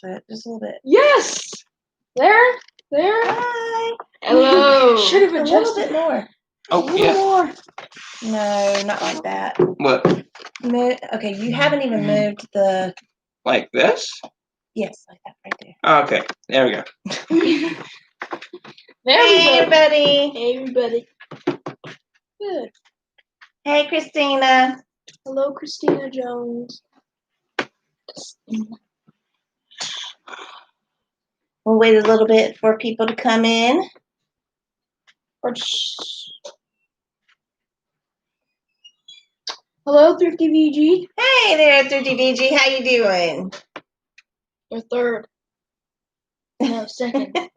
mess with it just a little bit. Yes! There. Hi. Hello. Should have A little bit more. Oh, A little yeah. more. No, not like that. What? Okay, you haven't even moved the... Like this? Yes, like that right there. Okay, there we go. Hey, everybody. Hey, everybody. Good. Hey, Christina. Hello, Christina Jones. We'll wait a little bit for people to come in. Hello, Thrifty VG. Hey there, 30VG. How you doing? You're third. No, second. I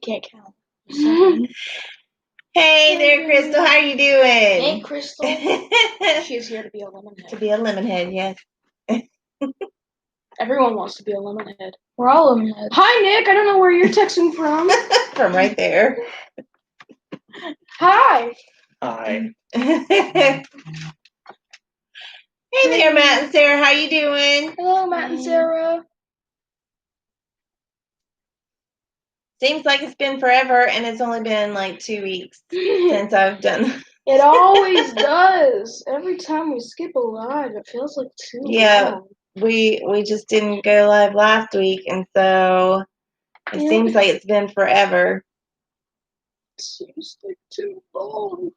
can't count. Second. Hey there, Crystal. How are you doing? Hey, Crystal. She's here to be a lemonhead. To be a lemonhead, yes. Everyone wants to be a lemonhead. We're all lemonheads. Hi, Nick. I don't know where you're texting from. From right there. Hi. Hi. Hey there, Matt and Sarah. How you doing? Hello, Matt and Sarah. Seems like it's been forever, and it's only been like 2 weeks since I've done. It always does. Every time we skip a live, it feels like too long. We just didn't go live last week, and so it seems like it's been forever. It seems like too long.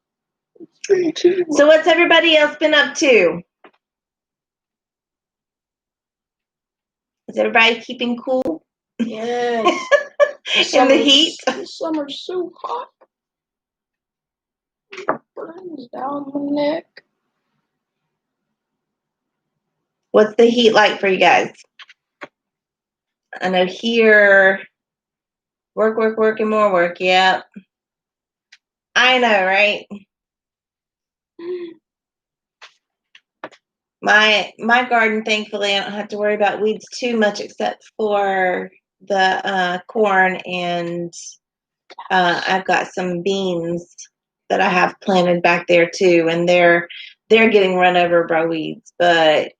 It's been too long. So what's everybody else been up to? Is everybody keeping cool? Yes. In the heat? The summer's so hot. It burns down my neck. What's the heat like for you guys? I know here, work, and more work. Yep. I know, right? My garden, thankfully, I don't have to worry about weeds too much, except for the corn, and I've got some beans that I have planted back there too, and they're getting run over by weeds. But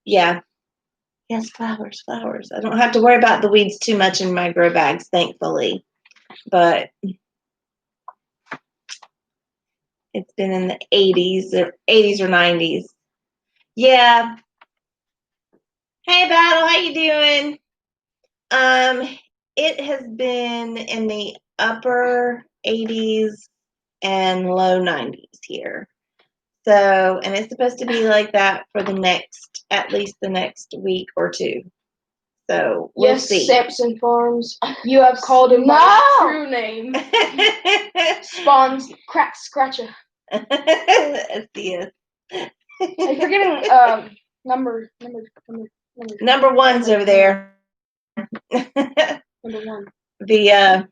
yeah, yes, flowers. I don't have to worry about the weeds too much in my grow bags, thankfully. But it's been in the 80s or 90s. Yeah. Hey, Battle, how you doing? It has been in the upper 80s and low 90s here. So, and it's supposed to be like that for at least the next week or two. So we'll see. Sampson Farms, you have called him my true name. Spawns crack scratcher. Yes. I'm forgetting Number one's over there. Number one. The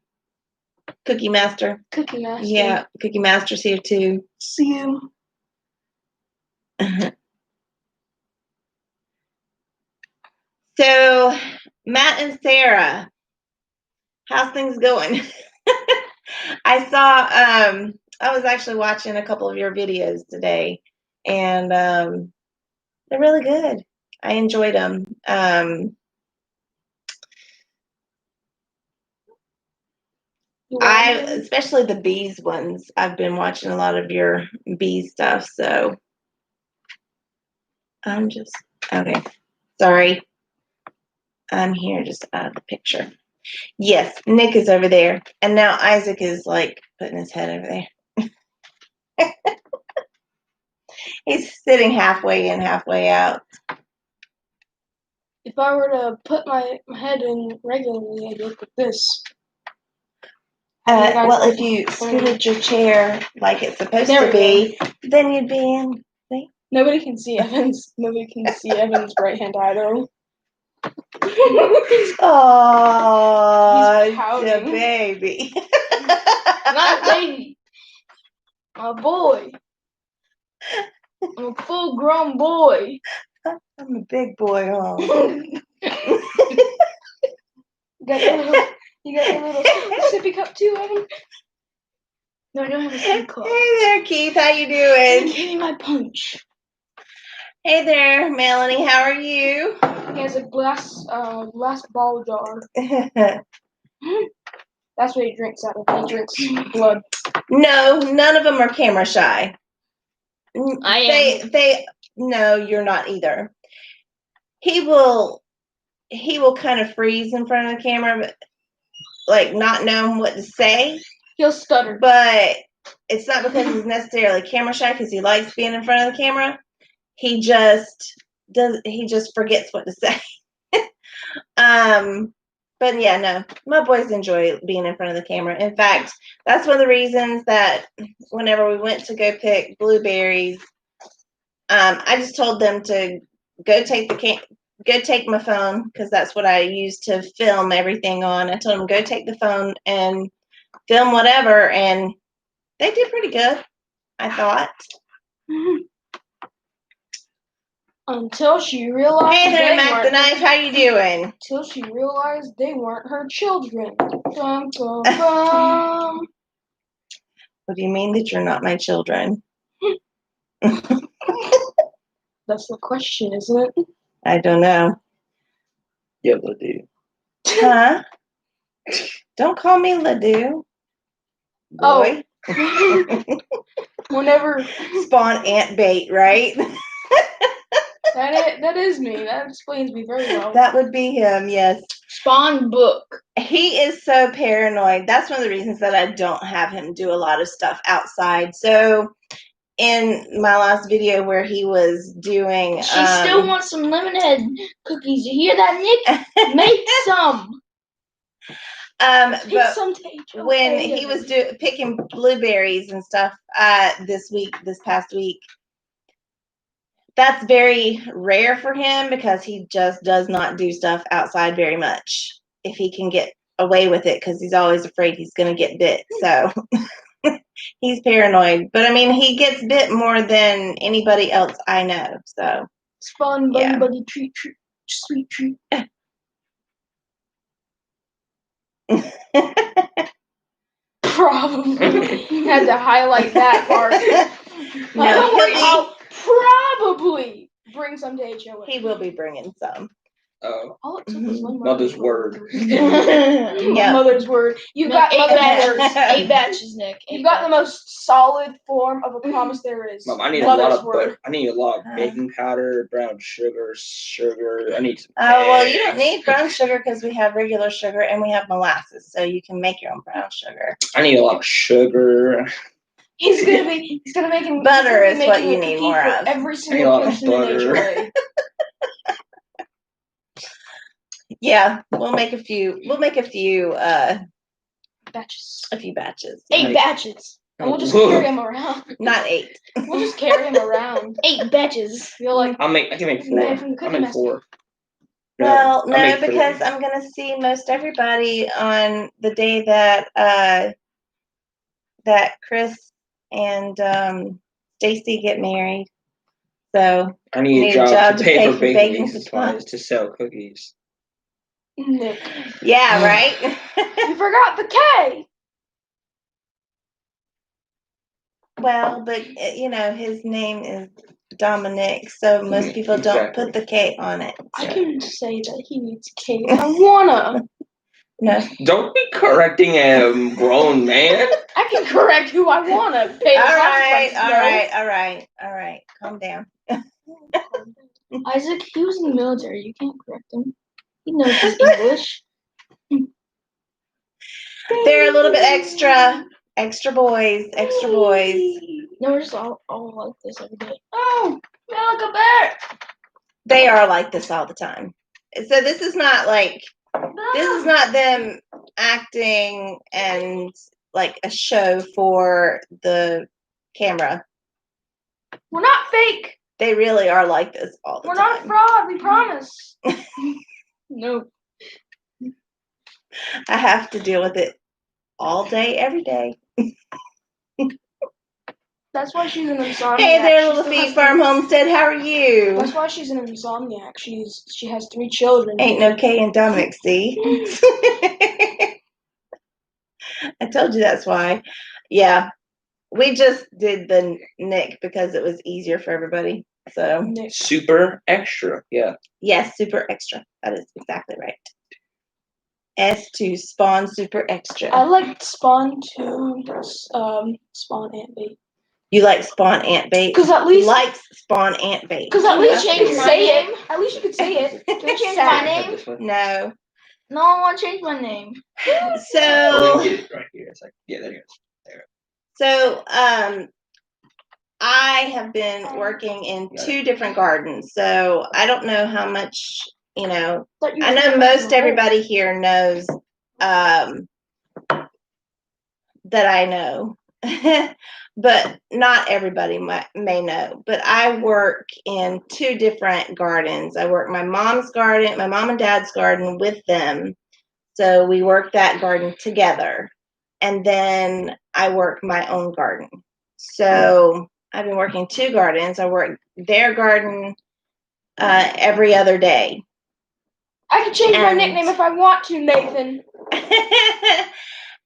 Cookie Master. Cookie Master. Yeah, Cookie Master's here too. See you. So, Matt and Sarah, how's things going? I saw, I was actually watching a couple of your videos today, and they're really good. I enjoyed them. Especially the bees ones. I've been watching a lot of your bee stuff, so I'm just, okay, sorry. I'm here just out of the picture. Yes, Nick is over there, and now Isaac is like putting his head over there. He's sitting halfway in, halfway out. If I were to put my head in regularly, I'd look like this. Well, if you scooted your chair like it's supposed to be, then you'd be in. See? Nobody can see Evan's right hand eye though. Oh, the baby. Not a baby. A boy. I'm a full-grown boy. I'm a big boy, huh? You got your little sippy cup too, Evan? No, I don't have a sip cup. Hey there, Keith. How you doing? Give me my punch. Hey there, Melanie. How are you? Give He has a glass ball jar. That's what he drinks out of. He drinks blood. No, none of them are camera shy. I am. No, you're not either. He will kind of freeze in front of the camera, but like not knowing what to say. He'll stutter. But it's not because he's necessarily camera shy, because he likes being in front of the camera. He just forgets what to say. But yeah, no, my boys enjoy being in front of the camera. In fact, that's one of the reasons that whenever we went to go pick blueberries, I just told them to go take my phone, because that's what I use to film everything on. I told them, go take the phone and film whatever, and they did pretty good, I thought. Until she realized Hey there, Mac the Knife, how you doing? Until she realized they weren't her children. Dum, dum, dum. What do you mean that you're not my children? That's the question, isn't it? I don't know. Yeah, Ladue. Huh? Don't call me Ladue. Boy. Whenever Spawn ant bait, right? that is me. That explains me very well. That would be him, yes. Spawn book. He is so paranoid. That's one of the reasons that I don't have him do a lot of stuff outside. So in my last video where he was doing She still wants some lemonade cookies. You hear that, Nick? Make some. but some when he was picking blueberries and stuff this past week, that's very rare for him, because he just does not do stuff outside very much if he can get away with it, because he's always afraid he's going to get bit. So he's paranoid. But I mean, he gets bit more than anybody else I know. So Spawn, buddy, treat, sweet treat. Probably. You had to highlight that part. No, I'll probably bring some to HOA. He will be bringing some. Oh. All it took was one Mother's word. Yeah. Mother's word. You got 8 batches. words. 8 batches, Nick. You got the most solid form of a promise there is. Mom, I need Mother's a lot of word. butter. I need a lot of baking powder, brown sugar. I need some Well, you don't eggs. need brown sugar, because we have regular sugar and we have molasses, so you can make your own brown sugar. I need a lot of sugar. He's gonna make him Butter is what making you a need cookie more for of. every I need a single lot of person in butter. HOA. Yeah, we'll make a few. We'll make a few Batches. a few batches. 8 batches. And we'll just carry him around. Not 8. We'll just carry him around. 8 batches. Feel like I can make 4. Man from Cookie I make Master. 4. Well, I no, make 3. because I'm gonna see most everybody on the day that that Chris and Stacy get married. So I need a job to pay for baking supplies to sell cookies. Nick. Yeah, right. You forgot the K. Well, but his name is Dominic, so most people don't put the K on it. I can say that he needs K if I wanna. No. Don't be correcting a grown man. I can correct who I wanna. Pay the consequences, All right. Calm down. Isaac, he was in the military. You can't correct him. He knows his English. They're a little bit extra boys. No, we're just all like this every day. Oh, man, like a bear. They are like this all the time. So this is not them acting and like a show for the camera. We're not fake. They really are like this all the time. We're not a fraud. We promise. No. I have to deal with it all day, every day. That's why she's an insomniac. Hey there, Little Feet Farm Homestead. How are you? That's why she's an insomniac. She has 3 children. Ain't no K in Dominic, see? I told you that's why. Yeah. We just did the Nick because it was easier for everybody. So Nick. Super extra. Yeah. yes, super extra. That is exactly right. S2 Spawn Super Extra. I like Spawn to Spawn Ant Bait. You like Spawn Ant Bait? Because at least Likes Spawn Ant Bait. Because at least you Change can my say name? it. At least you can say it. Can I change So- my name? This one. No. No, I want to change my name. Oh, So you get it right here. It's like, yeah, there you go. So, I have been working in 2 different gardens, so I don't know how much, I know most everybody here knows, that I know, but not everybody may know. But I work in 2 different gardens. I work my mom's garden, my mom and dad's garden with them. So we work that garden together. And then I work my own garden. So I've been working 2 gardens. I work their garden every other day. I can change my And- nickname if I want to, Nathan.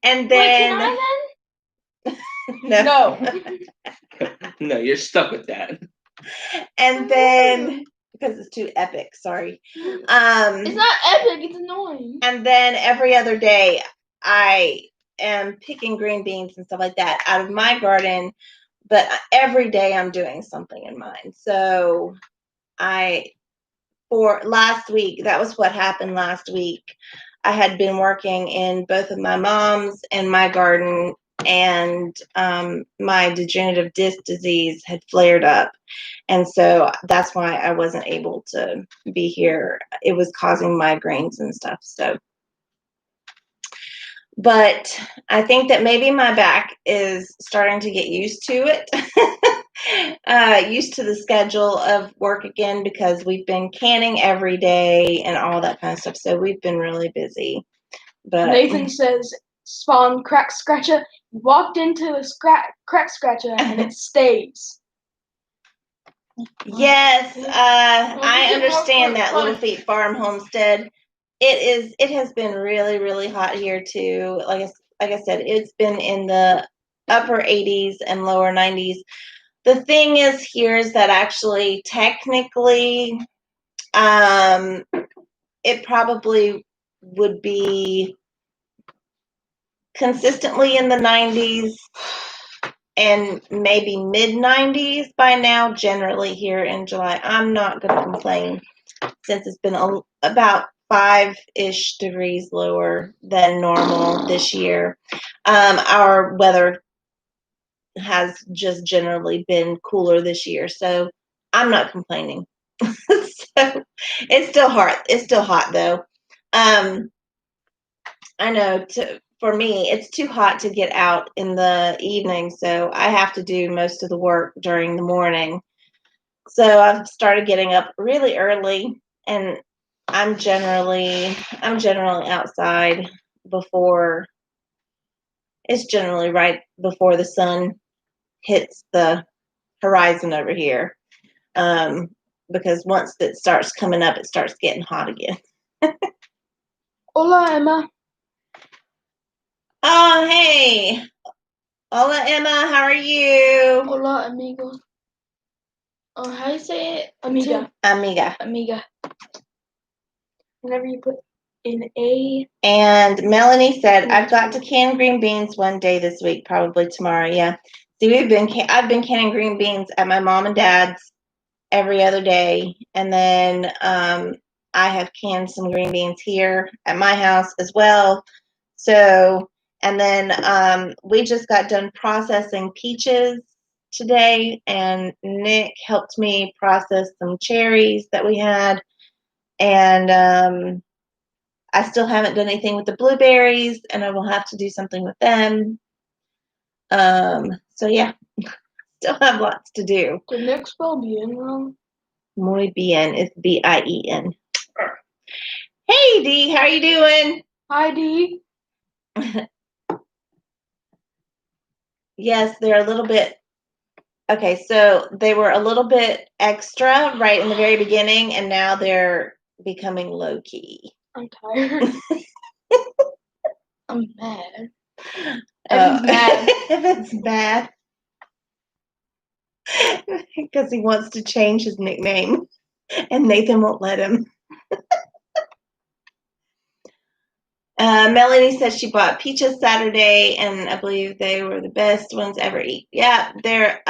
And Wait, then can I no. No, you're stuck with that. And then because it's too epic, sorry. then? It's not epic. It's annoying. And then every other day I am picking green beans and stuff like that out of my garden, but every day I'm doing something in mine. So for last week, that was what happened last week. I had been working in both of my mom's and my garden, and my degenerative disc disease had flared up. And so that's why I wasn't able to be here. It was causing migraines and stuff. So, but I think that maybe my back is starting to get used to it, used to the schedule of work again, because we've been canning every day and all that kind of stuff. So we've been really busy. But Nathan says, Spawn Crack Scratcher. You walked into a crack scratcher and it stays. yes, I Well, understand that, fun. Little Feet Farm Homestead. It has been really, really hot here too. Like I said, it's been in the upper 80s and lower 90s. The thing is here is that actually technically it probably would be consistently in the 90s and maybe mid 90s by now, generally here in July. I'm not going to complain since it's been about 5-ish degrees lower than normal this year. Our weather has just generally been cooler this year, so I'm not complaining. So it's still hot. It's still hot though. I know for me, it's too hot to get out in the evening, so I have to do most of the work during the morning. So I've started getting up really early, and I'm generally outside before. It's generally right before the sun hits the horizon over here, because once it starts coming up, it starts getting hot again. Hola, Emma. Oh, hey. Hola, Emma. How are you? Hola, amigo. Oh, how do you say it? Amiga. Amiga. Amiga. Whenever you put in A. And Melanie said, I've got to can green beans one day this week, probably tomorrow. Yeah. See, I've been canning green beans at my mom and dad's every other day. And then I have canned some green beans here at my house as well. So, and then we just got done processing peaches today, and Nick helped me process some cherries that we had. And I still haven't done anything with the blueberries, and I will have to do something with them. So yeah, still have lots to do. Did Nick spell bien wrong? Muy bien. It's bien. Hey, Dee, how are you doing? Hi, D. Yes, they're a little bit. Okay, so they were a little bit extra right in the very beginning, and now they're becoming low key. I'm tired. I'm mad. Evan's mad. Evan's mad. Because he wants to change his nickname, and Nathan won't let him. Melanie said she bought peaches Saturday, and I believe they were the best ones ever eat. Yeah, they're.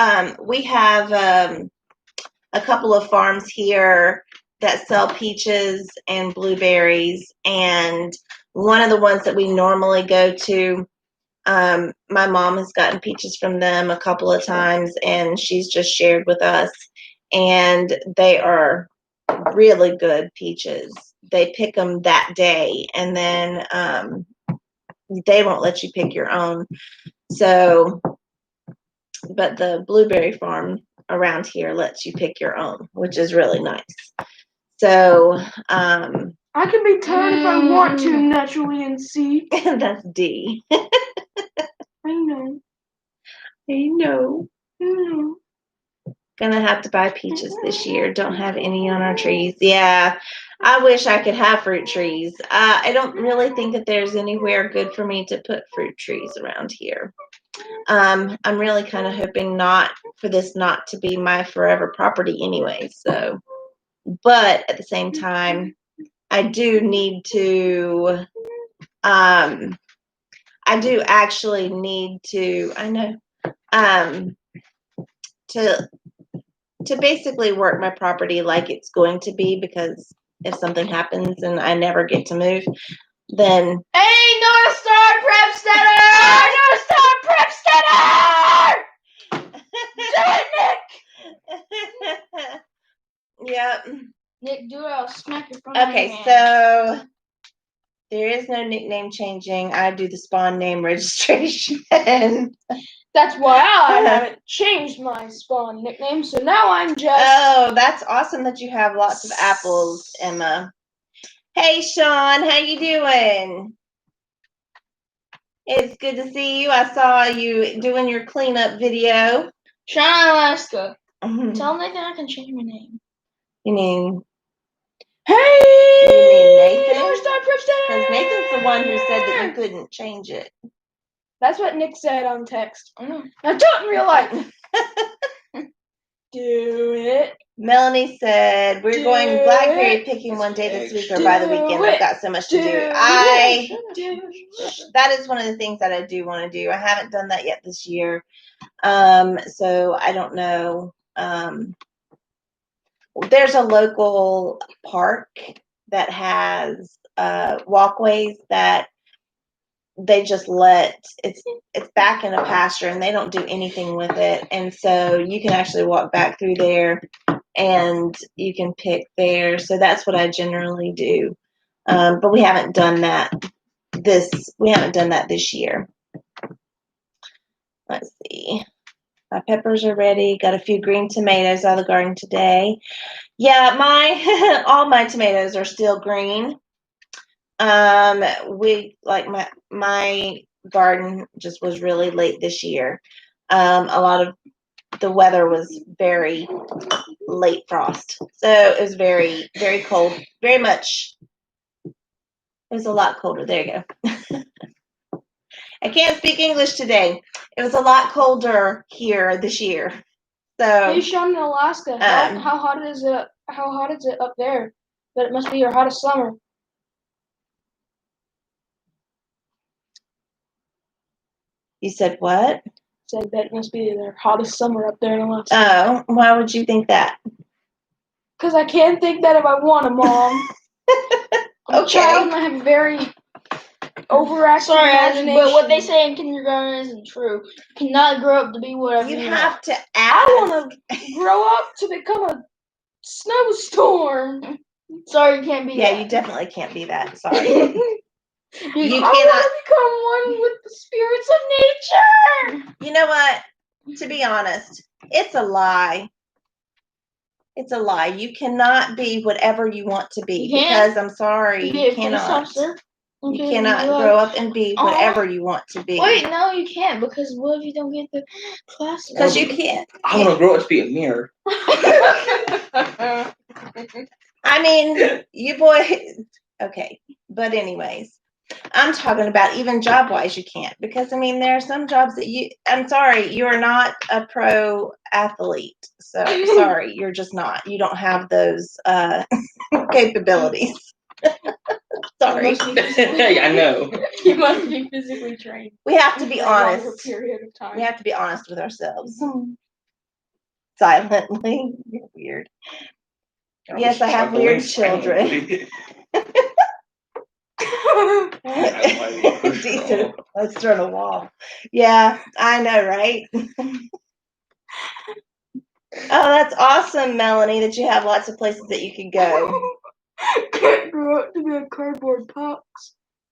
We have a couple of farms here that sell peaches and blueberries, and one of the ones that we normally go to, my mom has gotten peaches from them a couple of times, and she's just shared with us, and they are really good peaches. They pick them that day, and then they won't let you pick your own. So, but the blueberry farm around here lets you pick your own, which is really nice. So, I can be turned if I want to naturally and see. that's D. I know. I know. Mm. Gonna have to buy peaches this year. Don't have any on our trees. Yeah, I wish I could have fruit trees. I don't really think that there's anywhere good for me to put fruit trees around here. I'm really kind of hoping not for this not to be my forever property anyway. So, but at the same time, I do need to. I do actually need to. I know. To basically work my property like it's going to be, because if something happens and I never get to move, then Hey, North Star Prepstetter! North Star Prepstetter! Do it, Nick! Yep. Nick, do it. I'll smack your phone. Okay, so there is no nickname changing. I do the spawn name registration. That's why I haven't changed my spawn nickname, so now I'm just... Oh, that's awesome that you have lots of apples, Emma. Hey, Sean, how you doing? It's good to see you. I saw you doing your cleanup video. Sean, Alaska. Mhm. Tell Nathan I can change my name. You mean Hey! You mean Nathan? North Star Prepstetter! Because Nathan's the one who said that you couldn't change it. That's what Nick said on text. I know. Now do it in real life. Do it. Melanie said, we're going blackberry picking one day this week or by the weekend. I've got so much to do. That is one of the things that I do want to do. I haven't done that yet this year. So I don't know. There's a local park that has walkways that they just it's back in a pasture, and they don't do anything with it, and so you can actually walk back through there and you can pick there. So that's what I generally do, but we haven't done that this year. Let's see, my peppers are ready. Got a few green tomatoes out of the garden today. Yeah, all my tomatoes are still green. We like my garden just was really late this year. A lot of the weather was very late frost, so it was very, very cold. Very much. It was a lot colder. There you go. I can't speak English today. It was a lot colder here this year. So Hey, Sean, in Alaska, how hot is it? How hot is it up there? But it must be your hottest summer. You said what? So I bet it must be their hottest summer up there in Alaska. Oh, why would you think that? Because I can't think that if I want to, Mom. I'm a child and I have a very overactive imagination. But what they say in kindergarten isn't true. You cannot grow up to be whatever You you have want. to ask. I want to grow up to become a snowstorm. Sorry, you can't be Yeah, that. you definitely can't be that. Sorry. I want to become one with the spirits of nature. You know what? To be honest, it's a lie. It's a lie. You cannot be whatever you want to be, You can't. because I'm sorry, you cannot. You cannot grow up and be whatever you want to be. Wait, no, you can't, because what if you don't get the class? Because you can't. I want to grow up to be a mirror. I mean, you boys. Okay, but anyways, I'm talking about even job wise, you can't, because I mean, there are some jobs that I'm sorry, you are not a pro athlete. So sorry, you're just not. You don't have those capabilities. Sorry. I know. You must be physically trained. We have to be for a longer honest. period of time. We have to be honest with ourselves. Silently. You're weird. Yes, I have weird children. Decent. Let's turn a wall. Yeah, I know, right? Oh, that's awesome, Melanie, that you have lots of places that you could go. Can't grow up to be a cardboard box.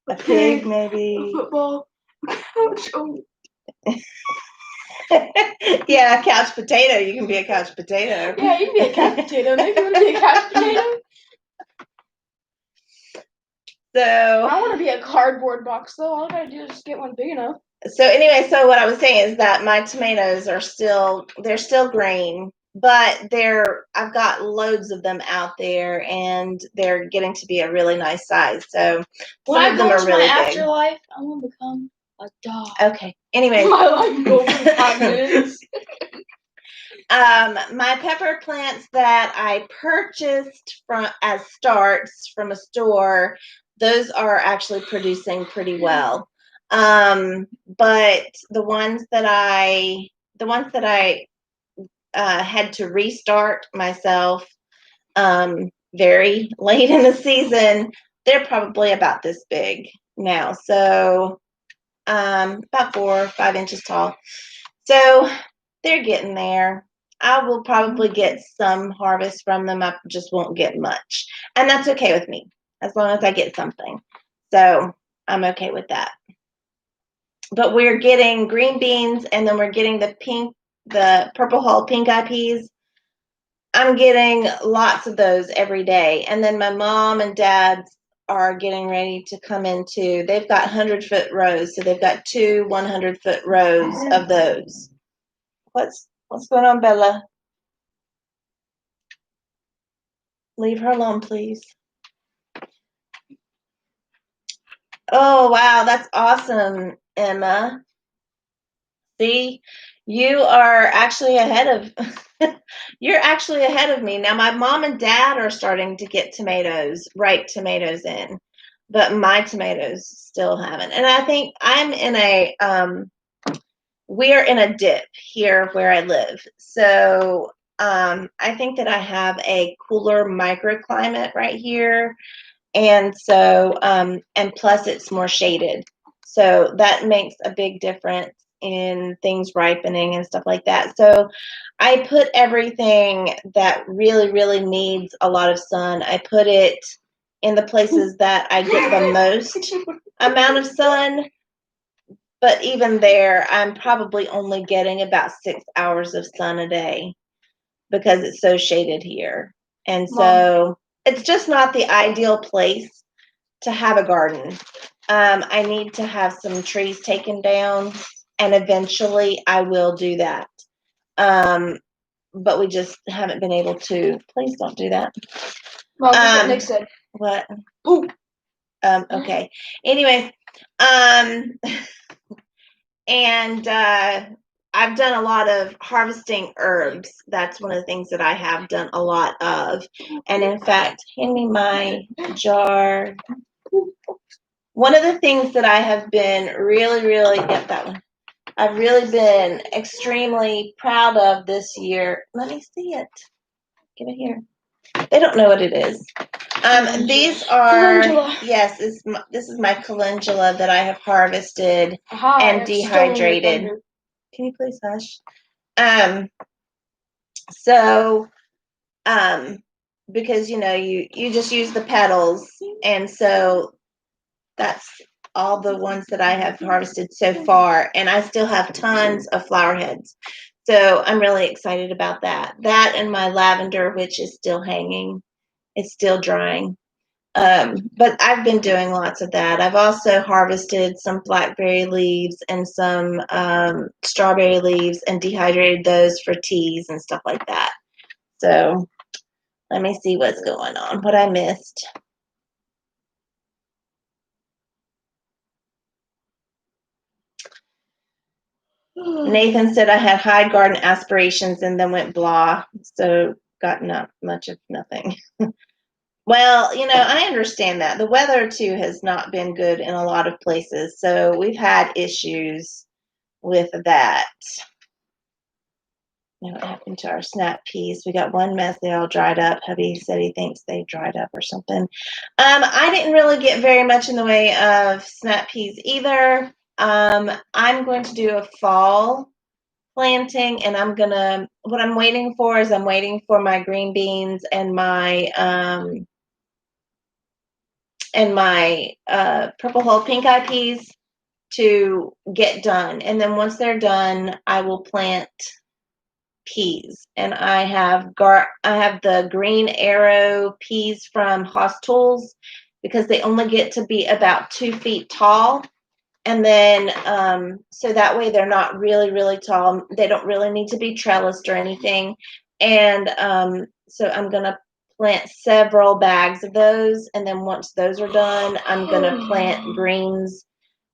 A pig, A maybe. football. A couch. Oh. Yeah, a couch potato. You can be a couch potato. Yeah, you can be a couch potato. Maybe you want to be a couch potato. So I want to be a cardboard box, though. All I gotta do is just get one big enough. So anyway, so what I was saying is that my tomatoes are they're still green, but I've got loads of them out there, and they're getting to be a really nice size. So When some of them are really my big. afterlife, I'm gonna become a dog. Okay. Anyway, My life can go for 5 minutes. my pepper plants that I purchased as starts from a store, those are actually producing pretty well. But the ones that I had to restart myself very late in the season, they're probably about this big now. So about 4 or 5 inches tall. So they're getting there. I will probably get some harvest from them. I just won't get much. And that's okay with me, as long as I get something. So I'm okay with that. But we're getting green beans, and then we're getting the Purple Hull pink eye peas. I'm getting lots of those every day. And then my mom and dad are getting ready to come into, they've got 100-foot rows. So they've got 2 100-foot rows of those. What's going on, Bella? Leave her alone, please. Oh, wow. That's awesome, Emma. See, you are actually ahead of you're actually ahead of me. Now my mom and dad are starting to get ripe tomatoes in, but my tomatoes still haven't. And I think we're in a dip here where I live. So I think that I have a cooler microclimate right here. And so, and plus it's more shaded. So that makes a big difference in things ripening and stuff like that. So I put everything that really, really needs a lot of sun, I put it in the places that I get the most amount of sun. But even there, I'm probably only getting about 6 hours of sun a day because it's so shaded here. And so it's just not the ideal place to have a garden. I need to have some trees taken down, and eventually I will do that. But we just haven't been able to. Please don't do that. Mom, what Nick said. What? Poop. Okay. Anyway, and I've done a lot of harvesting herbs. That's one of the things that I have done a lot of. And in fact, hand me my jar. One of the things that I have been I've really been extremely proud of this year. Let me see it. Get it here. They don't know what it is. These are, calendula. Yes, this is my calendula that I have harvested and dehydrated. Can you please hush? So, because you just use the petals, and so that's all the ones that I have harvested so far, and I still have tons of flower heads. So I'm really excited about that. That and my lavender, which is still hanging. It's still drying. But I've been doing lots of that. I've also harvested some blackberry leaves and some strawberry leaves and dehydrated those for teas and stuff like that. So let me see what's going on, what I missed. Nathan said I had high garden aspirations and then went blah, so got not much of nothing. Well, I understand that. The weather, too, has not been good in a lot of places, so we've had issues with that. What happened to our snap peas? We got one mess. They all dried up. Hubby said he thinks they dried up or something. I didn't really get very much in the way of snap peas either. I'm going to do a fall planting, and what I'm waiting for is I'm waiting for my green beans and my purple hull pink eye peas to get done. And then once they're done, I will plant peas. And I have the green arrow peas from Haas Tools because they only get to be about 2 feet tall. And then, so that way they're not really, really tall. They don't really need to be trellised or anything. And so I'm going to plant several bags of those. And then once those are done, I'm going to plant greens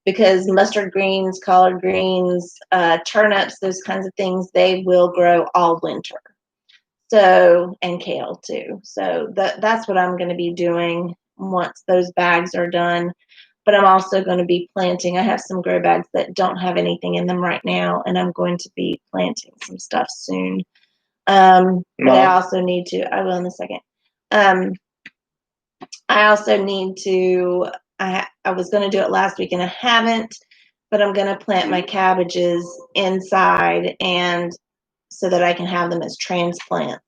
because mustard greens, collard greens, turnips, those kinds of things, they will grow all winter. So, and kale too. So that's what I'm going to be doing once those bags are done. But I'm also going to be planting. I have some grow bags that don't have anything in them right now, and I'm going to be planting some stuff soon. But I also need to. I will in a second. I also need to. I was going to do it last week, and I haven't. But I'm going to plant my cabbages inside, and so that I can have them as transplants.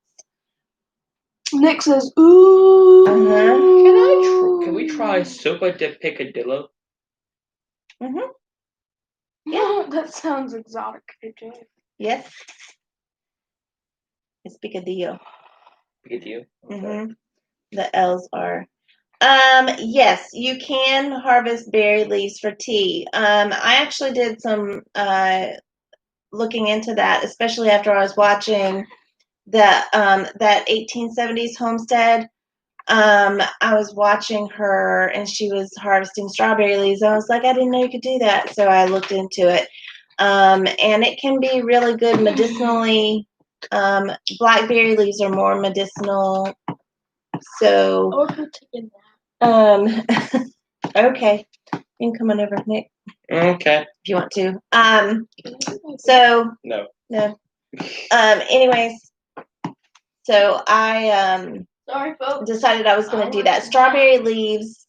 Nick says, "Ooh." Can we try sopa de picadillo? Yeah, that sounds exotic, AJ. Yes. It's picadillo. Picadillo. Okay. The L's are. Yes, you can harvest berry leaves for tea. I actually did some looking into that, especially after I was watching that 1870s homestead. I was watching her and she was harvesting strawberry leaves. I was like, I didn't know you could do that. So I looked into it. And it can be really good medicinally. Blackberry leaves are more medicinal. So, okay. You can come on over, Nick. Okay. If you want to. So. No. Anyways. So I decided I was going to do that. Strawberry leaves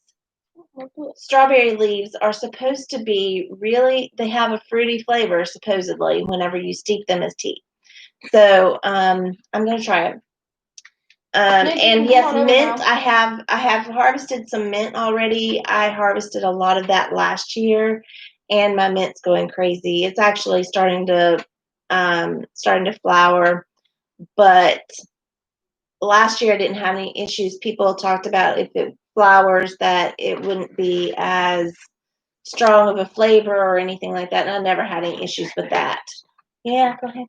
are supposed to be they have a fruity flavor, supposedly, whenever you steep them as tea. So I'm going to try it. And yes, mint. I have harvested some mint already. I harvested a lot of that last year, and my mint's going crazy. It's actually starting to flower, but last year I didn't have any issues. People talked about if it flowers that it wouldn't be as strong of a flavor or anything like that, and I never had any issues with that. Yeah, go ahead.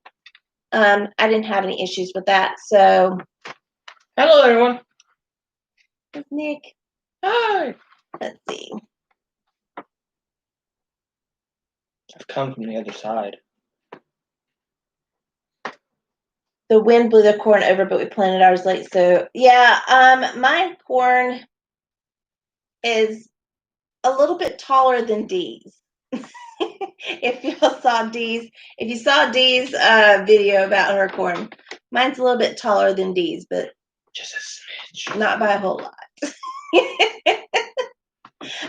I didn't have any issues with that. So, hello everyone. It's Nick. Hi. Let's see. I've come from the other side. The wind blew the corn over, but we planted ours late. So yeah, my corn is a little bit taller than Dee's. If you saw Dee's video about her corn, mine's a little bit taller than Dee's, but just a smidge, not by a whole lot.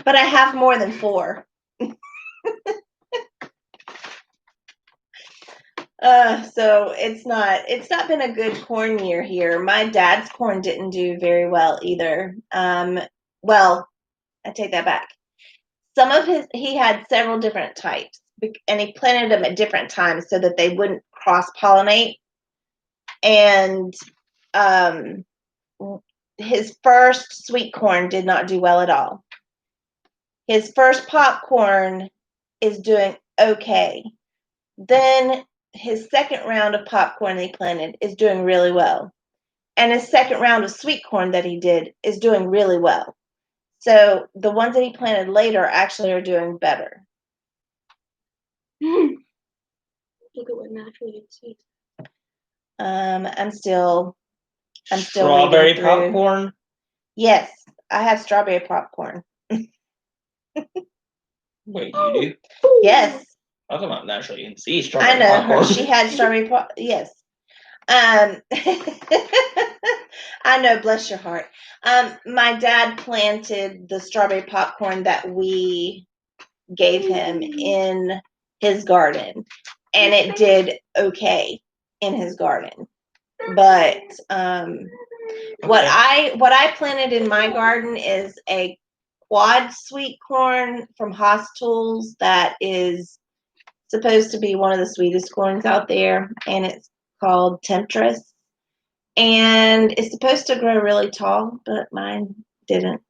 But I have more than 4. So it's not been a good corn year here. My dad's corn didn't do very well either. Well, I take that back. Some of he had several different types, and he planted them at different times so that they wouldn't cross-pollinate. And his first sweet corn did not do well at all. His first popcorn is doing okay. Then his second round of popcorn he planted is doing really well. And his second round of sweet corn that he did is doing really well. So the ones that he planted later actually are doing better. Look at what naturally seeds. I'm still Strawberry reading through. popcorn. Yes, I have strawberry popcorn. Wait, you do? Yes, I was about naturally you can see I strawberry know. popcorn. She had strawberry yes. I know, bless your heart. My dad planted the strawberry popcorn that we gave him in his garden, and it did okay in his garden. But what I planted in my garden is a quad sweet corn from Haas Tools that is supposed to be one of the sweetest corns out there, and it's called Temptress. And it's supposed to grow really tall, but mine didn't.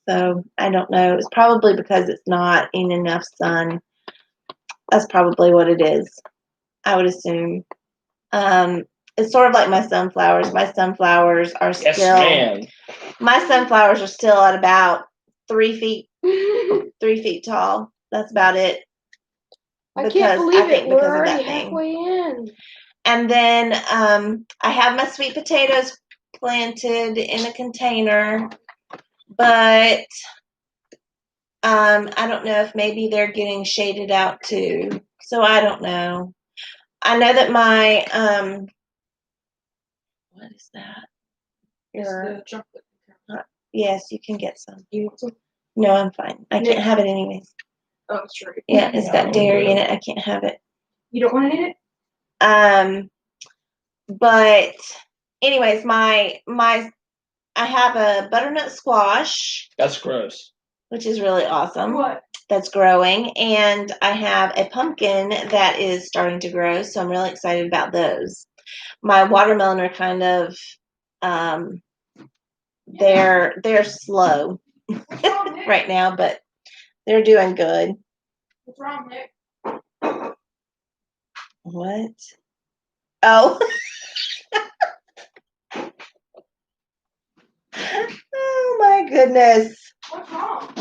So I don't know. It's probably because it's not in enough sun. That's probably what it is, I would assume. It's sort of like my sunflowers. My sunflowers are Yes, still ma'am. my sunflowers are still at about 3 feet 3 feet tall. That's about it. I can't believe it. We're because of already that thing. halfway in. And then I have my sweet potatoes planted in a container, but I don't know if maybe they're getting shaded out too. So I don't know. I know that my what is that? Your chocolate. yes, you can get some. You want some? No, I'm fine. I can't have it anyways. Oh, that's right. Yeah, it's got dairy in it. I can't have it. You don't want to eat it? But anyways, I have a butternut squash, That's gross. which is really awesome. What? That's growing, and I have a pumpkin that is starting to grow, so I'm really excited about those. My watermelon are kind of they're slow right now, but they're doing good. What's wrong, Nick? What? Oh. Oh my goodness. What's wrong?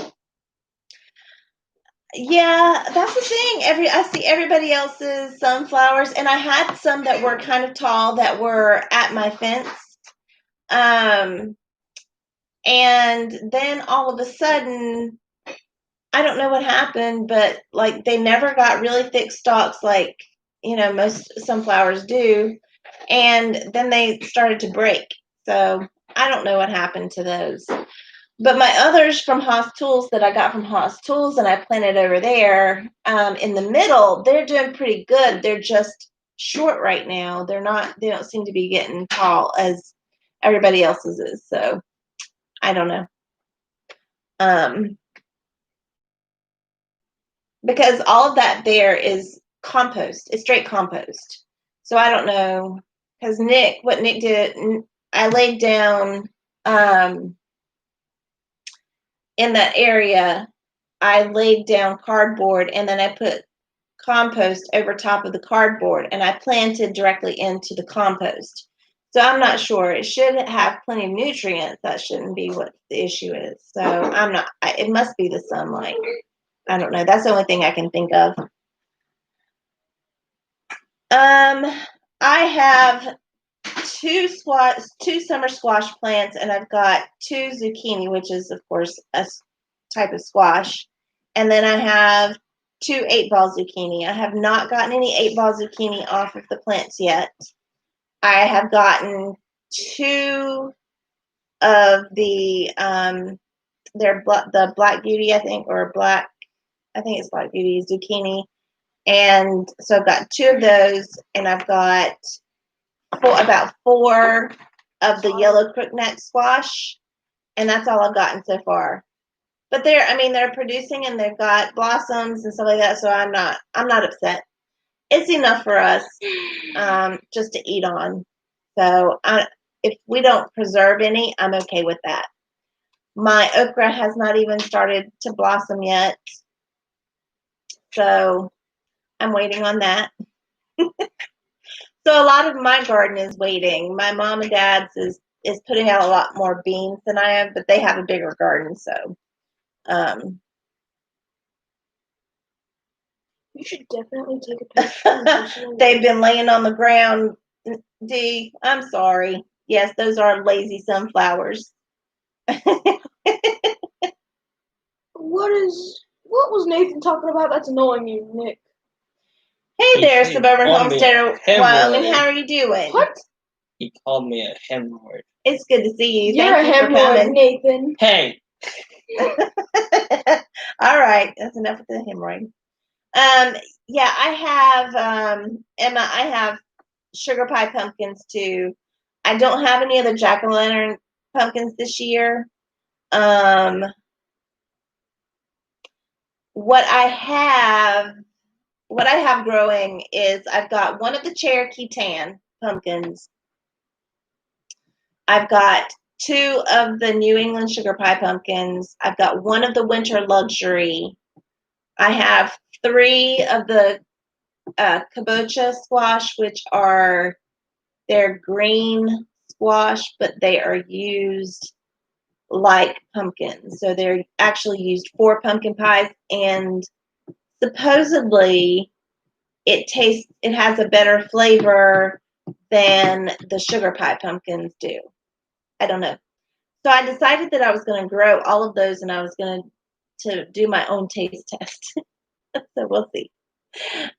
Yeah, that's the thing. I see everybody else's sunflowers, and I had some that were kind of tall that were at my fence. And then all of a sudden, I don't know what happened, but like they never got really thick stalks like, most sunflowers do. And then they started to break. So I don't know what happened to those. But my others from Haas Tools that I got from Haas Tools and I planted over there in the middle, they're doing pretty good. They're just short right now. They don't seem to be getting tall as everybody else's is. So I don't know. Because all of that there is compost. It's straight compost. So I don't know. Because what Nick did, I laid down in that area, I laid down cardboard and then I put compost over top of the cardboard and I planted directly into the compost. So I'm not sure. It should have plenty of nutrients. That shouldn't be what the issue is. So I'm not. It must be the sunlight. I don't know. That's the only thing I can think of. I have two summer squash plants, and I've got 2 zucchini, which is of course a type of squash, and then I have 2 8-ball zucchini. I have not gotten any 8-ball zucchini off of the plants yet. I have gotten 2 of the the Black Beauty, I think, I think it's Black Beauty zucchini, and so I've got 2 of those, and I've got about 4 of the yellow crookneck squash, and that's all I've gotten so far. But they're producing and they've got blossoms and stuff like that, so I'm not upset. It's enough for us just to eat on. So if we don't preserve any, I'm okay with that. My okra has not even started to blossom yet, so I'm waiting on that. So a lot of my garden is waiting. My mom and dad's is putting out a lot more beans than I have, but they have a bigger garden, so You should definitely take a picture and post it on They've been laying on the ground. D, I'm sorry. Yes, those are lazy sunflowers. What was Nathan talking about that's annoying you, Nick? Hey there, He Suburban called me Homesteader, a Wyoming. hemorrhoid. How are you doing? What? He called me a hemorrhoid. It's good to see you. You're Thank a you for hemorrhoid, coming. Nathan. Hey, All right, that's enough with the hemorrhoid. Yeah, I have Emma. I have sugar pie pumpkins too. I don't have any of the jack-o'-lantern pumpkins this year. What I have growing is I've got one of the Cherokee tan pumpkins. I've got 2 of the New England sugar pie pumpkins. I've got 1 of the winter luxury. I have 3 of the kabocha squash, which they're green squash, but they are used like pumpkins. So they're actually used for pumpkin pies, and supposedly it has a better flavor than the sugar pie pumpkins do. I don't know. So I decided that I was going to grow all of those, and I was going to do my own taste test. So we'll see.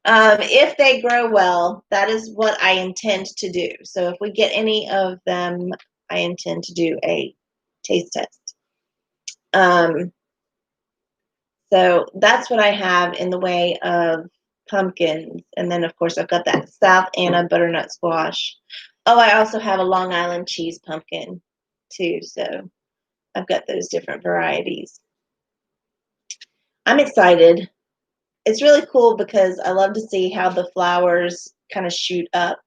If they grow well, that is what I intend to do. So if we get any of them, I intend to do a taste test. So that's what I have in the way of pumpkins. And then, of course, I've got that South Anna butternut squash. Oh, I also have a Long Island cheese pumpkin, too. So I've got those different varieties. I'm excited. It's really cool because I love to see how the flowers kind of shoot up.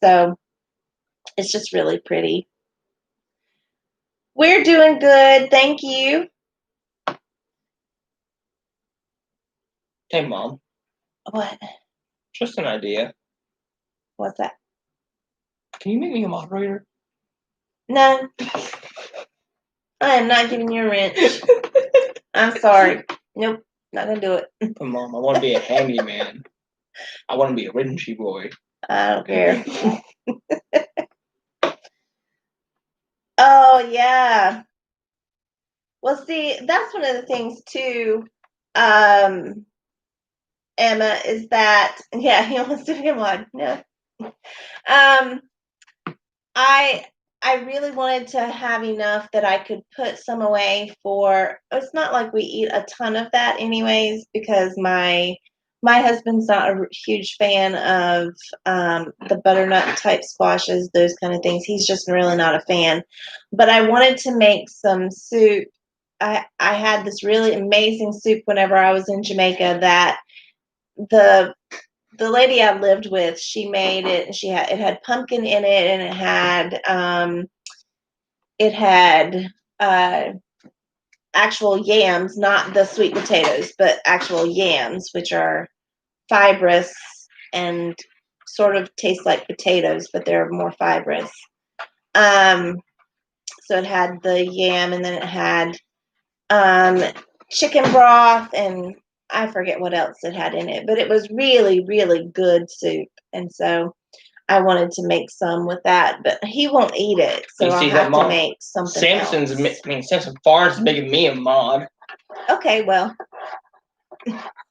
So it's just really pretty. We're doing good. Thank you. hey, Mom. What? Just an idea. What's that? Can you make me a moderator? No. I am not giving you a wrench. I'm sorry. Nope. Not going to do it. But Mom, I want to be a handyman. I want to be a wrenchy boy. I don't care. Oh, yeah. Well, see, that's one of the things, too, Emma, is that, yeah, he wants to be a mod. No. I really wanted to have enough that I could put some away for. It's not like we eat a ton of that, anyways, because my husband's not a huge fan of the butternut type squashes, those kind of things. He's just really not a fan. But I wanted to make some soup. I had this really amazing soup whenever I was in Jamaica that the lady I lived with, she made it, and it had pumpkin in it, and it had actual yams, not the sweet potatoes, but actual yams, which are fibrous and sort of taste like potatoes, but they're more fibrous. So it had the yam, and then it had chicken broth, and I forget what else it had in it, but it was really, really good soup. And so I wanted to make some with that, but he won't eat it, so You I'll see have that, to Mom? make something Samson else. Farms making me a mod. Okay, well,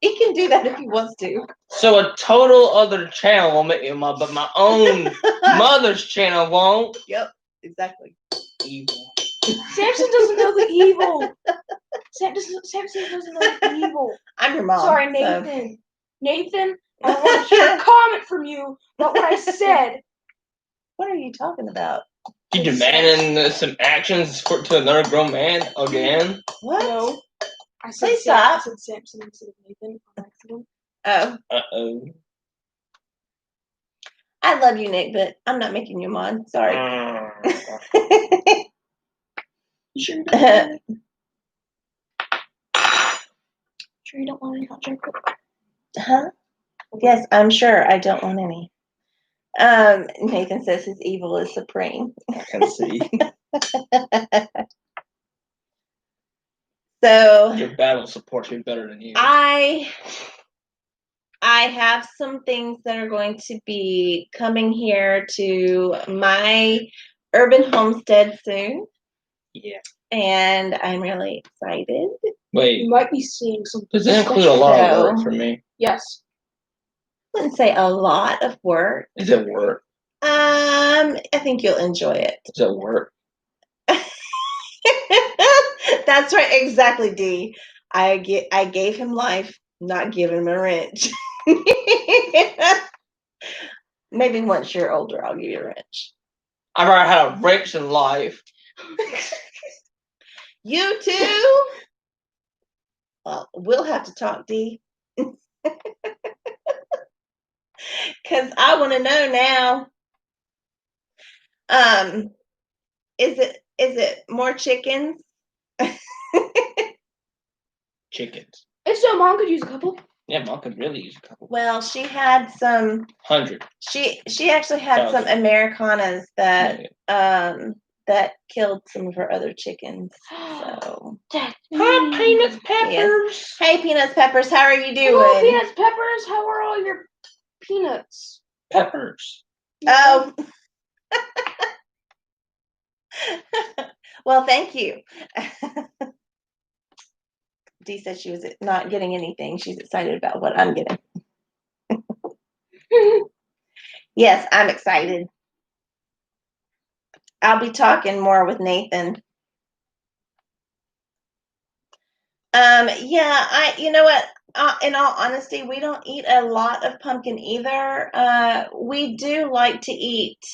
he can do that if he wants to. So a total other channel will make me a mod, but my own mother's channel won't. Yep, exactly. Evil. Samson doesn't know the evil. Samson doesn't know the evil. I'm your mom. Sorry, so- Nathan. Nathan, I want to hear a comment from you about what I said. What are you talking about? You demanding some actions to another grown man again? What? No. I said Please stop. I said Samson instead of Nathan on accident. Oh, Uh-oh. I love you, Nick, but I'm not making you mom. Sorry. Sure you don't want any? Sure you don't want any hot chocolate? Huh? Yes, I'm sure I don't want any. Nathan says his evil is supreme. I can see. So Your battle supports me better than you. I have some things that are going to be coming here to my urban homestead soon. Yeah. And I'm really excited. Wait. You might be seeing something. Does it include a lot of work So- for me? Yes. I wouldn't say a lot of work. Is it work? I think you'll enjoy it. Is it work? That's right, exactly, D. I gave him life, not give him a wrench. Maybe once you're older, I'll give you a wrench. I've already had a wrench in life. You too? Well, we'll have to talk, D. Because I want to know now. Is it more chickens? Chickens. If so, Mom could use a couple. Yeah, Mom could really use a couple. Well, she had some. 100. She actually had some Americanas that that killed some of her other chickens. So That's Hi, Peanuts Peppers. Yes. Hey, Peanuts Peppers, how are you doing? Hello, Peanuts Peppers. How are all your peanuts? Peppers. Oh. Well, thank you. Dee said she was not getting anything. She's excited about what I'm getting. Yes, I'm excited. I'll be talking more with Nathan. Yeah, you know what? In all honesty, we don't eat a lot of pumpkin either. We do like to eat.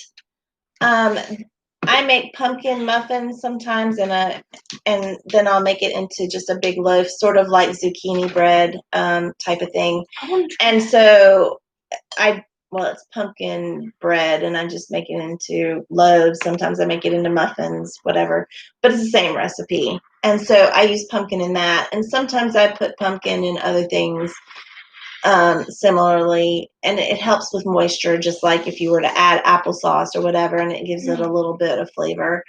I make pumpkin muffins sometimes, and then I'll make it into just a big loaf, sort of like zucchini bread type of thing. And so it's pumpkin bread, and I just make it into loaves. Sometimes I make it into muffins, whatever. But it's the same recipe. And so I use pumpkin in that. And sometimes I put pumpkin in other things similarly. And it helps with moisture, just like if you were to add applesauce or whatever, and it gives it a little bit of flavor.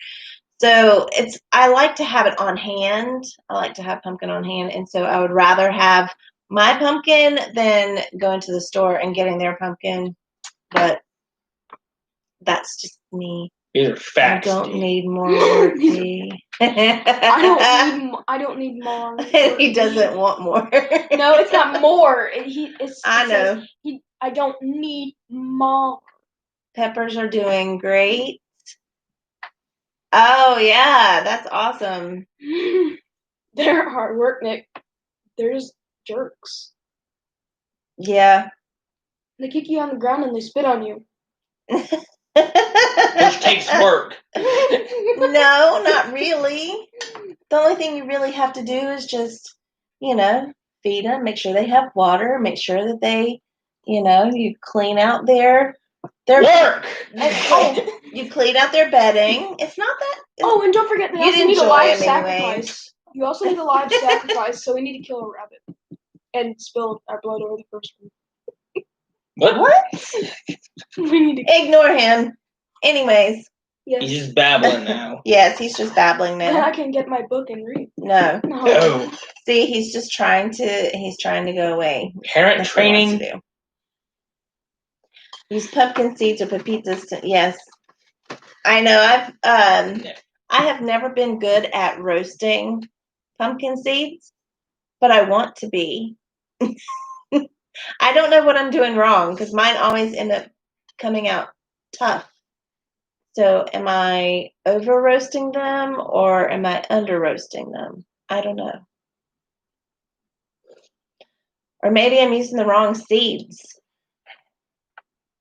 So I like to have it on hand. I like to have pumpkin on hand. And so I would rather have my pumpkin than going to the store and getting their pumpkin. But that's just me. These are facts. I don't need more work. I don't need more. He doesn't want more. No, it's not more. I know. I don't need more. Peppers are doing great. Oh yeah, that's awesome. They're hard work, Nick. They're just jerks. Yeah. They kick you on the ground and they spit on you. Which takes work. No, not really. The only thing you really have to do is just, feed them, make sure they have water, make sure that they, you clean out their work. You clean out their bedding. It's not that. Oh, and don't forget, they You'd also need a enjoy live them anyway. sacrifice. You also need a live sacrifice, so we need to kill a rabbit and spill our blood over the first one. What? We need to Ignore him. Anyways. Yes. He's just babbling now. Yes, he's just babbling now. Then I can get my book and read. No. No. See, he's trying to go away. Parent That's what he wants training. to do. Use pumpkin seeds or pepitas yes. I know I have never been good at roasting pumpkin seeds, but I want to be. I don't know what I'm doing wrong because mine always end up coming out tough. So am I over roasting them or am I under roasting them? I don't know. Or maybe I'm using the wrong seeds.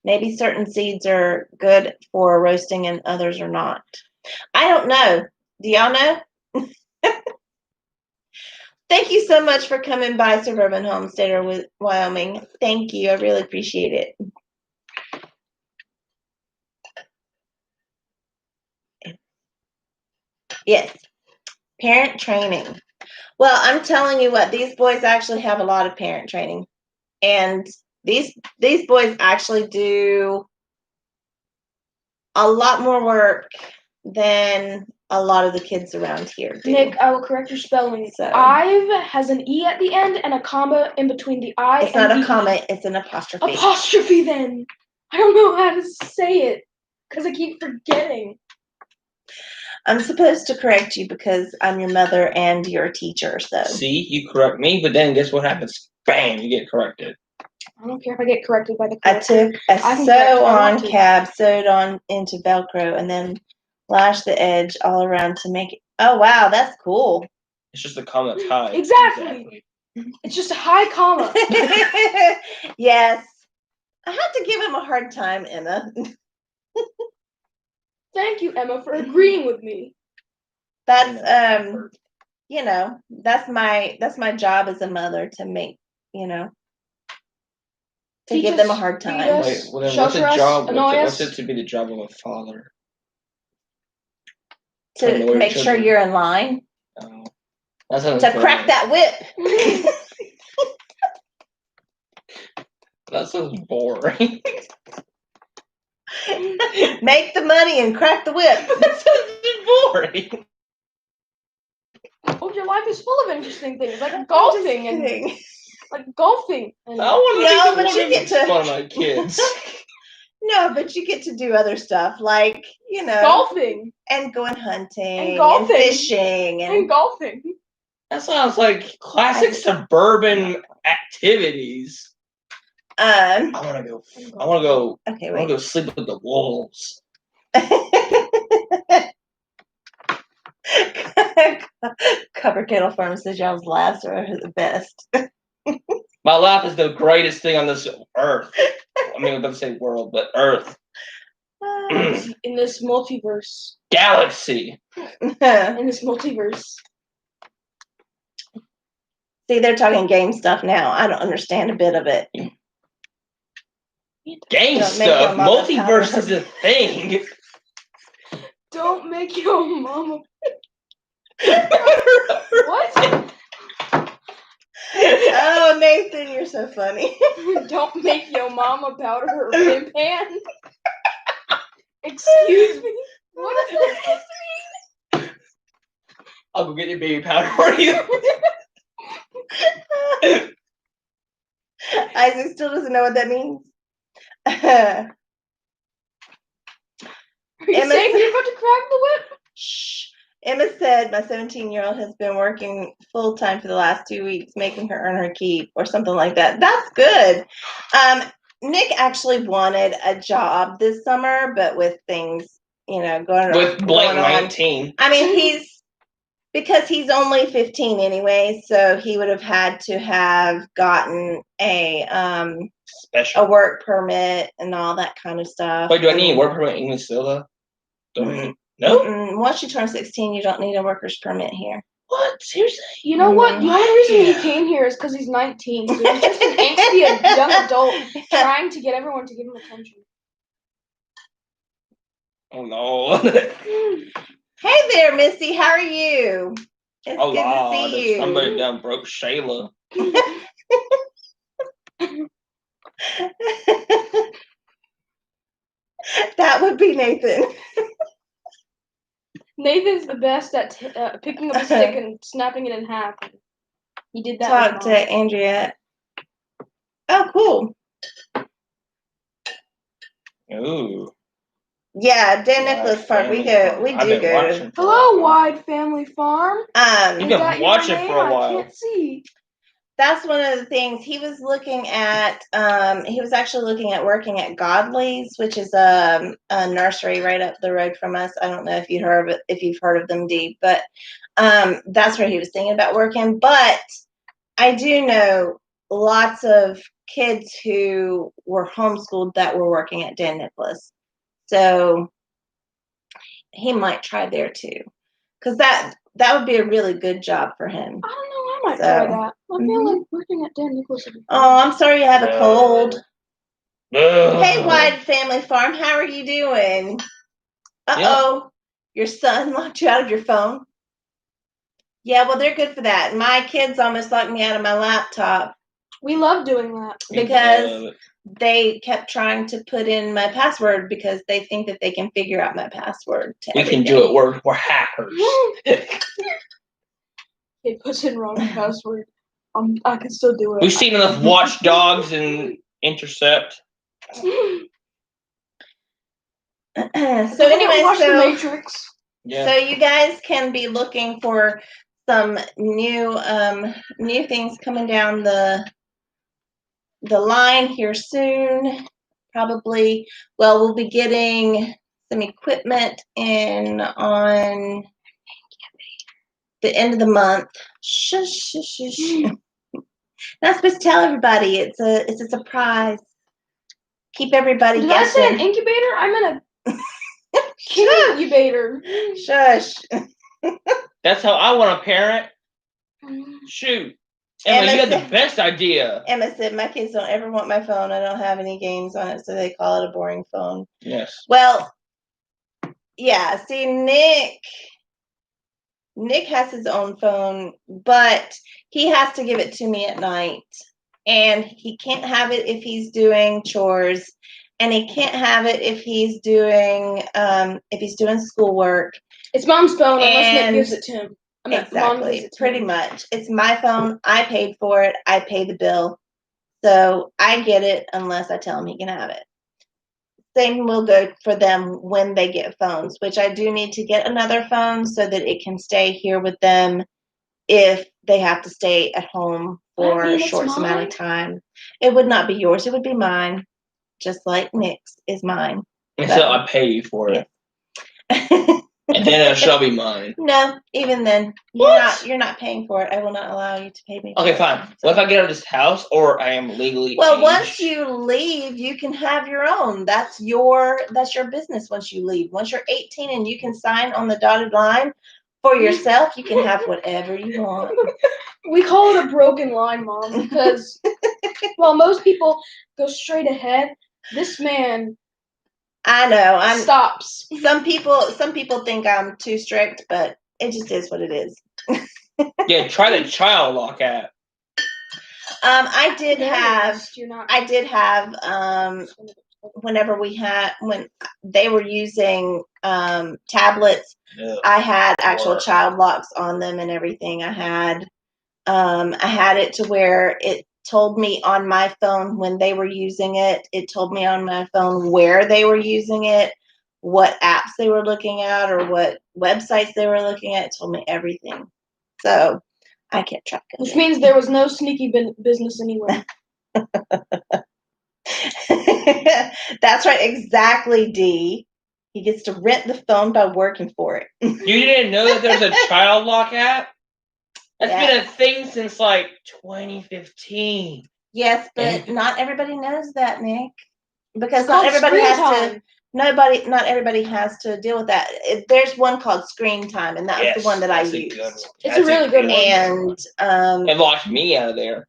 Maybe certain seeds are good for roasting and others are not. I don't know. Do y'all know? Thank you so much for coming by, Suburban Homesteader, Wyoming. Thank you. I really appreciate it. Yes. Parent training. Well, I'm telling you what, these boys actually have a lot of parent training. And these boys actually do a lot more work than a lot of the kids around here do. Nick, I will correct your spelling. So- Ive has an E at the end and a comma in between the I It's and not the a comma, it's an apostrophe. Apostrophe then. I don't know how to say it because I keep forgetting. I'm supposed to correct you because I'm your mother and your teacher, so. See, you correct me, but then guess what happens? Bam, you get corrected. I don't care if I get corrected by the I corrector. took a I can correct sew if I want on to. cab, sewed on into Velcro, and then lashed the edge all around to make it. Oh, wow, that's cool. It's just a comma that's high. Exactly. It's just a high comma. Yes. I had to give him a hard time, Emma. Thank you, Emma, for agreeing with me. That's you know, that's my job as a mother to make, you know, to Teach give them a us, hard feed time. us. Wait, well then Shelter us, annoy what's us. it to be the job of a father? To annoy make sure children? you're in line. Oh, that sounds To boring. crack that whip. That sounds boring. Make the money and crack the whip. That sounds boring. Oh, your life is full of interesting things, like I'm just golfing and kidding. And I want to No, but you get to- fun of my kids. No, but you get to do other stuff like, you know, golfing and going hunting and, golfing. fishing and golfing. That sounds like classic suburban activities. I want to go. Okay, I want to wait. go sleep with the wolves. Cover Kettle Farm says y'all's laughs are the best. My laugh is the greatest thing on this earth. I mean, I'm about to say world, but earth. In this multiverse. Galaxy. In this multiverse. See, they're talking game stuff now. I don't understand a bit of it. Game Don't make your stuff. mama Multiverse powder is a thing. Don't make your mama. What? Oh, Nathan, you're so funny. Don't make your mama powder her pimp hand. Excuse me. What does this mean? I'll go get your baby powder for you. Isaac still doesn't know what that means. Are you Emma saying said- you're about to crack the whip? Shh. Emma said my 17-year-old has been working full time for the last 2 weeks, making her earn her keep or something like that. That's good. Nick actually wanted a job this summer, but with things, you know, going Blank on. 19. I mean, because he's only 15 anyway, so he would have had to have gotten a Special. work permit and all that kind of stuff. Wait, do I need a work permit in English still though? Don't Mm. need- No? Once you turn 16, you don't need a worker's permit here. What? Seriously? You know what? The only reason he Yeah. came here is because he's 19. So he's just an angsty young adult trying to get everyone to give him attention. Oh no. Hey there, Missy. How are you? It's Oh good wow. to see There's you. somebody down broke Shayla. That would be Nathan. Nathan's the best at picking up a stick and snapping it in half. He did that. Talk with to Mom. Andrea. Oh, cool. Ooh. Yeah, Dan Nicholas Park. We do go to. Hello, Wide Family Farm. You've Is been that your watching name? for a I while. can't see. That's one of the things he was looking at. He was actually looking at working at Godley's, which is a nursery right up the road from us. I don't know if you've heard of them, Dee, but that's where he was thinking about working. But I do know lots of kids who were homeschooled that were working at Dan Nicholas, so he might try there too, because that would be a really good job for him. I don't know. I might try that. I feel like working at Dan Nicholas. Oh, I'm sorry you have a cold. Ugh. Hey, Wide Family Farm, how are you doing? Uh-oh, your son locked you out of your phone? Yeah, well, they're good for that. My kids almost locked me out of my laptop. We love doing that. because they kept trying to put in my password because they think that they can figure out my password to We everything. can do it. We're hackers. It puts in wrong password. I can still do it. We've seen enough watchdogs and intercept. So anyway, watch The so Matrix. Yeah. So you guys can be looking for some new things coming down the line here soon. Probably, well, we'll be getting some equipment in on the end of the month. Shush, shush, shush. Not supposed to tell everybody. It's a surprise. Keep everybody Did guessing. I say an incubator? I meant a incubator. Shush. That's how I want a parent. Shoot. Emma, you had the best idea. Emma said, my kids don't ever want my phone. I don't have any games on it, so they call it a boring phone. Yes. Well, yeah, see, Nick has his own phone, but he has to give it to me at night. And he can't have it if he's doing chores. And he can't have it if he's doing schoolwork. It's Mom's phone unless Nick gives it to him. Exactly, pretty much. It's my phone. I paid for it. I pay the bill. So I get it unless I tell him he can have it. Same will go for them when they get phones, which I do need to get another phone so that it can stay here with them if they have to stay at home for a short amount of time. It would not be yours. It would be mine, just like Nick's is mine. Until I pay you for it. And then it shall be mine. No, even then, you're not paying for it. I will not allow you to pay me. Okay, fine. What if I get out of this house or I am legally aged? Once you leave, you can have your own. That's your business once you leave. Once you're 18 and you can sign on the dotted line for yourself, you can have whatever you want. We call it a broken line, Mom, because while most people go straight ahead, this man I know. stops. Some people think I'm too strict, but it just is what it is. Yeah, try the child lock app. I did have when they were using tablets, I had actual child locks on them and everything. I had it to where it told me on my phone when they were using it. It told me on my phone where they were using it, what apps they were looking at, or what websites they were looking at. It told me everything. So I kept track of it. Which means there was no sneaky business anywhere. That's right, exactly, Dee. He gets to rent the phone by working for it. You didn't know that there's a child lock app? That's been a thing since like 2015. Yes, but not everybody knows that, Nick. Because not everybody has to deal with that. There's one called Screen Time, and that was the one that I used. It's a really good one. And it locked me out of there.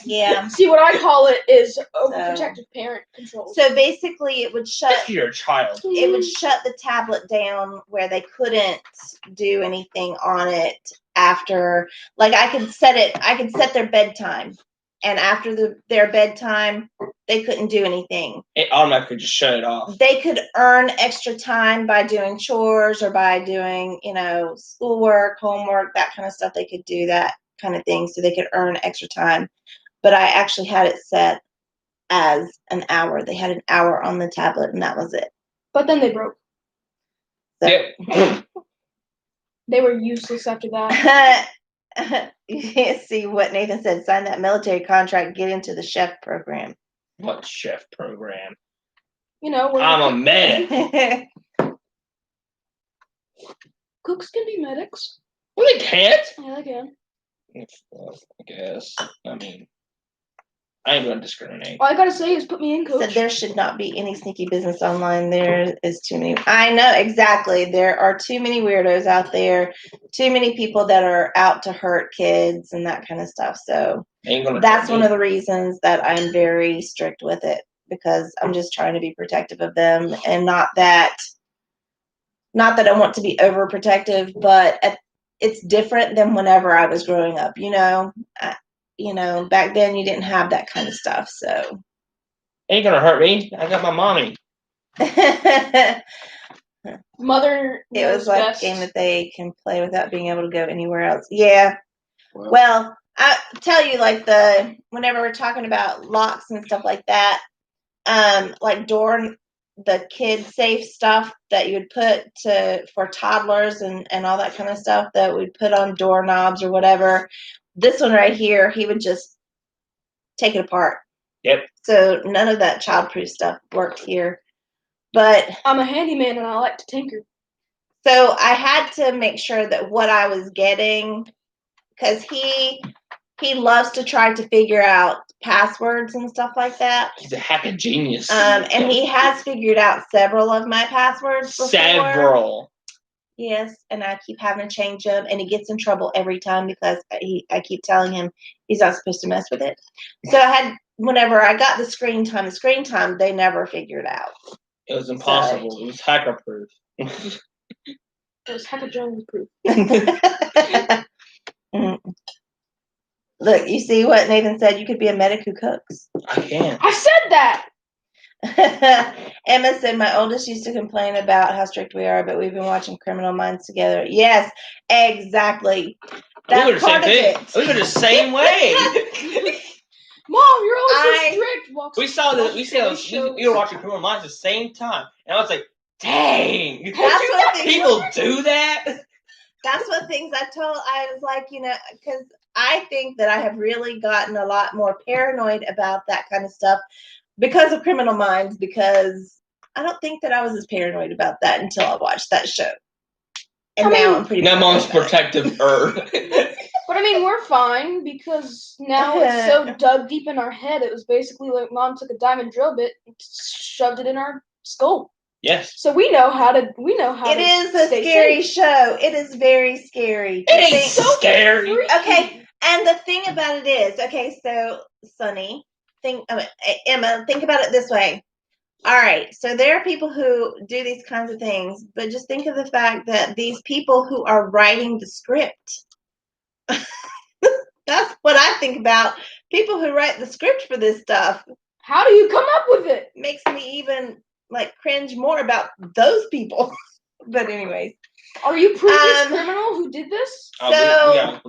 Yeah. See, what I call it is overprotective parent control. So basically, it would shut your child. It would shut the tablet down where they couldn't do anything on it after. Like I could set their bedtime, and after their bedtime, they couldn't do anything. It automatically just shut it off. They could earn extra time by doing chores or by doing, schoolwork, homework, that kind of stuff. They could do that kind of thing, so they could earn extra time. But I actually had it set as an hour. They had an hour on the tablet, and that was it. But then they broke. So. Yep. They were useless after that. You can't see what Nathan said. Sign that military contract. Get into the chef program. What chef program? I'm a medic. Cooks can be medics. Well, they can't. Yeah, they can. I guess. I mean, I ain't gonna discriminate. All I gotta say is put me in, Coach. So there should not be any sneaky business online. There is too many. I know, exactly. There are too many weirdos out there. Too many people that are out to hurt kids and that kind of stuff. So that's one of the reasons that I'm very strict with it, because I'm just trying to be protective of them, and not that I want to be overprotective, but it's different than whenever I was growing up. back then you didn't have that kind of stuff. So Ain't gonna hurt me. I got my mommy. it Mother knows was like best. a game that they can play without being able to go anywhere else. Yeah. Well, I tell you, like whenever we're talking about locks and stuff like that, like the kid safe stuff that you would put for toddlers and all that kind of stuff that we'd put on doorknobs or whatever. This one right here, he would just take it apart. Yep. So none of that childproof stuff worked here. But I'm a handyman and I like to tinker. so I had to make sure that what I was getting, because he loves to try to figure out passwords and stuff like that. He's a hacking genius. And he has figured out several of my passwords before. Several. Yes, and I keep having to change them, and he gets in trouble every time because I keep telling him he's not supposed to mess with it. So whenever I got the screen time, they never figured out. It was impossible. It was hacker proof. It was hacker Jones proof. Look, you see what Nathan said? You could be a medic who cooks. I can. I said that! Emma said, my oldest used to complain about how strict we are, but we've been watching Criminal Minds together. Yes, exactly. That's part of it. We were the same way. Mom, you're always so strict. We were watching Criminal Minds at the same time. And I was like, dang. That's what people do that? That's what things I was like, because I think that I have really gotten a lot more paranoid about that kind of stuff because of Criminal Minds, because I don't think that I was as paranoid about that until I watched that show. And now I'm pretty Now mom's protective her. But I mean, we're fine because now it's so dug deep in our head. It was basically like mom took a diamond drill bit and shoved it in our skull. Yes. So we know how to. It is a scary show. It is very scary. It ain't so scary. Okay, and the thing about it is, so Sunny, Emma, think about it this way. All right, so there are people who do these kinds of things, but just think of the fact that these people who are writing the script. That's what I think about. People who write the script for this stuff. How do you come up with it? Makes me even cringe more about those people. But anyways, are you previous criminal who did this? So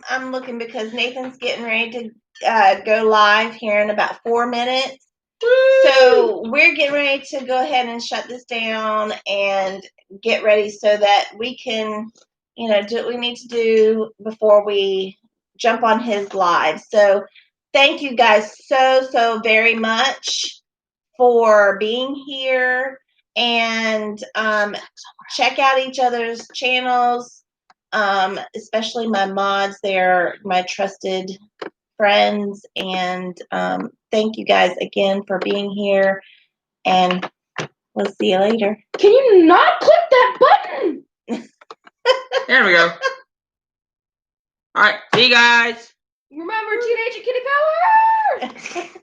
I'm looking because Nathan's getting ready to go live here in about 4 minutes. Woo! So we're getting ready to go ahead and shut this down and get ready so that we can, do what we need to do before we jump on his live. So thank you guys so very much for being here, and check out each other's channels, especially my mods. They're my trusted friends, and thank you guys again for being here, and we'll see you later. Can you not click that button? There we go. All right, see you guys. Remember Teenage Kitty Power!